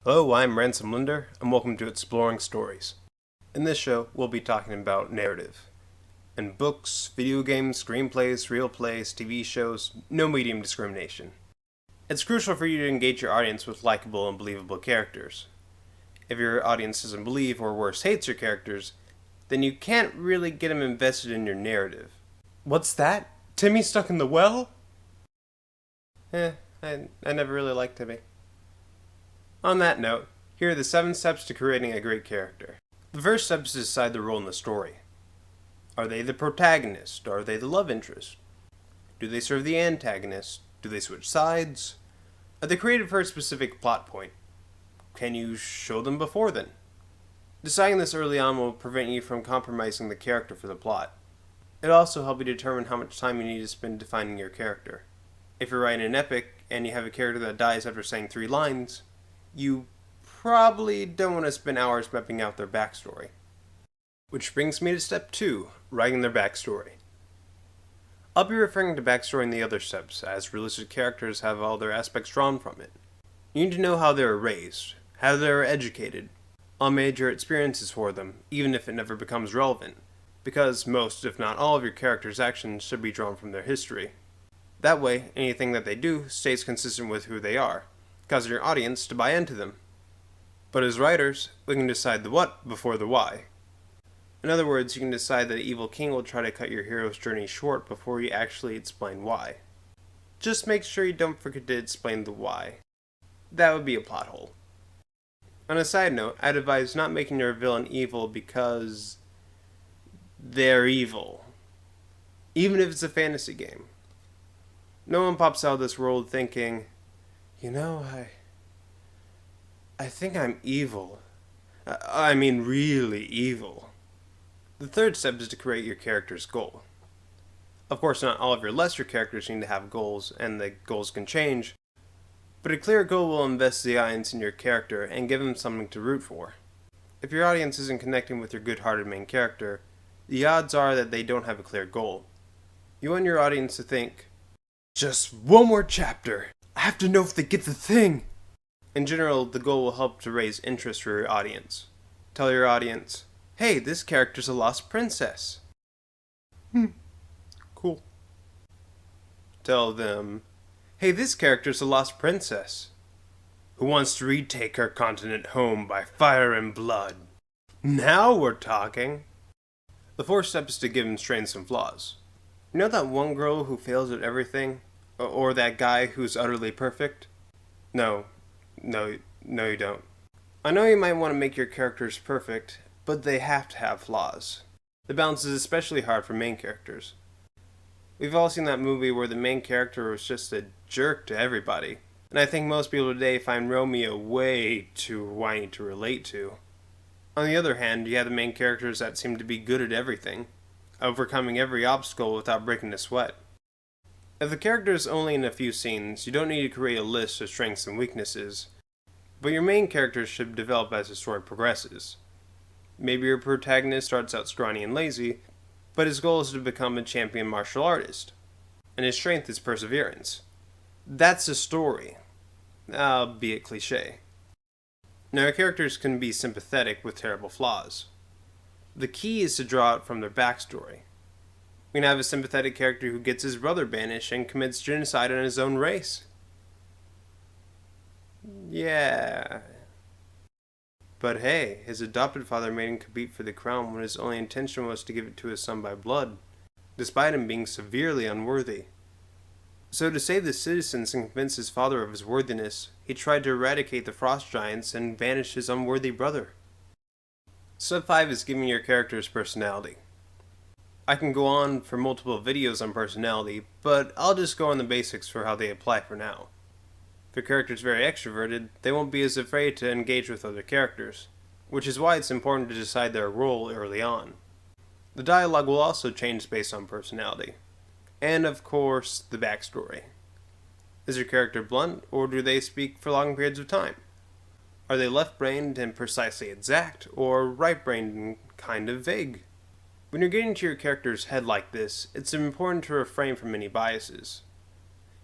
Hello, I'm Ransom Linder, and welcome to Exploring Stories. In this show, we'll be talking about narrative. In books, video games, screenplays, real plays, TV shows, no medium discrimination. It's crucial for you to engage your audience with likable and believable characters. If your audience doesn't believe, or worse, hates your characters, then you can't really get them invested in your narrative. What's that? Timmy stuck in the well? I never really liked Timmy. On that note, here are the 7 steps to creating a great character. The first step is to decide the role in the story. Are they the protagonist? Are they the love interest? Do they serve the antagonist? Do they switch sides? Are they created for a specific plot point? Can you show them before then? Deciding this early on will prevent you from compromising the character for the plot. It'll also help you determine how much time you need to spend defining your character. If you're writing an epic and you have a character that dies after saying 3 lines, you probably don't want to spend hours mapping out their backstory. Which brings me to step 2, writing their backstory. I'll be referring to backstory in the other steps, as realistic characters have all their aspects drawn from it. You need to know how they were raised, how they were educated, all major experiences for them, even if it never becomes relevant, because most, if not all, of your characters' actions should be drawn from their history. That way, anything that they do stays consistent with who they are, causing your audience to buy into them. But as writers, we can decide the what before the why. In other words, you can decide that an evil king will try to cut your hero's journey short before you actually explain why. Just make sure you don't forget to explain the why. That would be a plot hole. On a side note, I'd advise not making your villain evil because they're evil. Even if it's a fantasy game. No one pops out of this world thinking, I think I'm evil. I mean really evil. The third step is to create your character's goal. Of course, not all of your lesser characters need to have goals, and the goals can change, but a clear goal will invest the audience in your character and give them something to root for. If your audience isn't connecting with your good-hearted main character, the odds are that they don't have a clear goal. You want your audience to think, just one more chapter. I have to know if they get the thing. In general, the goal will help to raise interest for your audience. Tell your audience, hey, this character's a lost princess. Cool. Tell them, hey, this character's a lost princess who wants to retake her continent home by fire and blood. Now we're talking. The fourth step is to give them strengths and flaws. You know that one girl who fails at everything? Or that guy who's utterly perfect? No, you don't. I know you might want to make your characters perfect, but they have to have flaws. The balance is especially hard for main characters. We've all seen that movie where the main character was just a jerk to everybody, and I think most people today find Romeo way too whiny to relate to. On the other hand, you have the main characters that seem to be good at everything, overcoming every obstacle without breaking a sweat. If the character is only in a few scenes, you don't need to create a list of strengths and weaknesses, but your main characters should develop as the story progresses. Maybe your protagonist starts out scrawny and lazy, but his goal is to become a champion martial artist, and his strength is perseverance. That's a story, albeit cliche. Now, your characters can be sympathetic with terrible flaws. The key is to draw it from their backstory. We can have a sympathetic character who gets his brother banished and commits genocide on his own race. Yeah. But hey, his adopted father made him compete for the crown when his only intention was to give it to his son by blood, despite him being severely unworthy. So to save the citizens and convince his father of his worthiness, he tried to eradicate the frost giants and banish his unworthy brother. Step 5 is giving your characters personality. I can go on for multiple videos on personality, but I'll just go on the basics for how they apply for now. If your character is very extroverted, they won't be as afraid to engage with other characters, which is why it's important to decide their role early on. The dialogue will also change based on personality. And of course, the backstory. Is your character blunt, or do they speak for long periods of time? Are they left-brained and precisely exact, or right-brained and kind of vague? When you're getting to your character's head like this, it's important to refrain from any biases.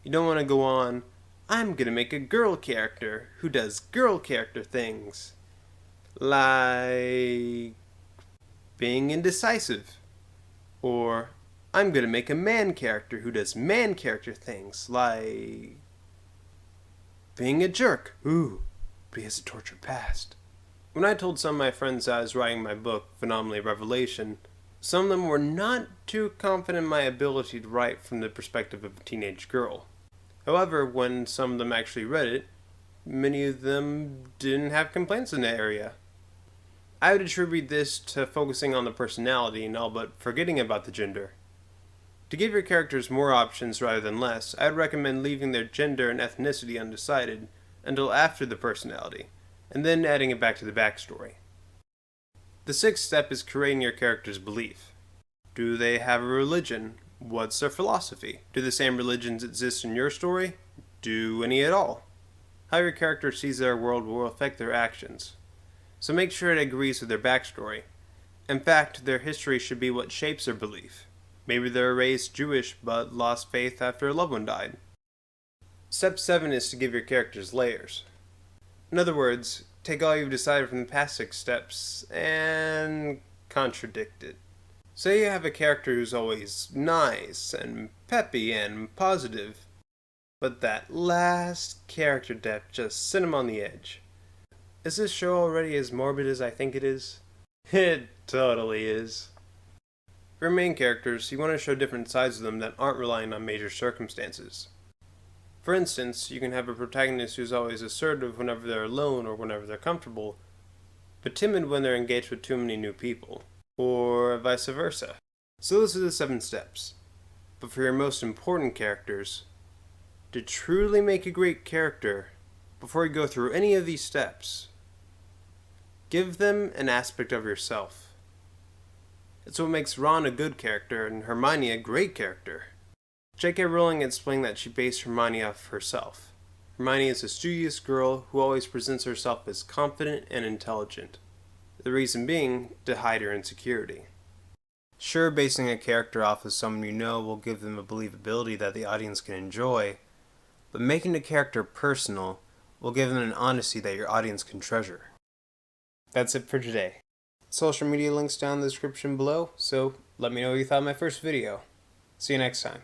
You don't want to go on, I'm gonna make a girl character who does girl character things. Like being indecisive. Or I'm gonna make a man character who does man character things. Like being a jerk. Ooh, but he has a tortured past. When I told some of my friends I was writing my book, Phenomenally Revelation, some of them were not too confident in my ability to write from the perspective of a teenage girl. However, when some of them actually read it, many of them didn't have complaints in that area. I would attribute this to focusing on the personality and all but forgetting about the gender. To give your characters more options rather than less, I would recommend leaving their gender and ethnicity undecided until after the personality, and then adding it back to the backstory. The sixth step is creating your character's belief. Do they have a religion? What's their philosophy? Do the same religions exist in your story? Do any at all? How your character sees their world will affect their actions. So make sure it agrees with their backstory. In fact, their history should be what shapes their belief. Maybe they were raised Jewish but lost faith after a loved one died. Step 7 is to give your characters layers. In other words, take all you've decided from the past 6 steps and contradict it. Say you have a character who's always nice and peppy and positive, but that last character depth just sent him on the edge. Is this show already as morbid as I think it is? It totally is. For main characters, you want to show different sides of them that aren't relying on major circumstances. For instance, you can have a protagonist who's always assertive whenever they're alone or whenever they're comfortable, but timid when they're engaged with too many new people, or vice versa. So those are the 7 steps. But for your most important characters, to truly make a great character, before you go through any of these steps, give them an aspect of yourself. It's what makes Ron a good character and Hermione a great character. J.K. Rowling explained that she based Hermione off herself. Hermione is a studious girl who always presents herself as confident and intelligent. The reason being, to hide her insecurity. Sure, basing a character off of someone you know will give them a believability that the audience can enjoy, but making the character personal will give them an honesty that your audience can treasure. That's it for today. Social media links down in the description below, so let me know what you thought of my first video. See you next time.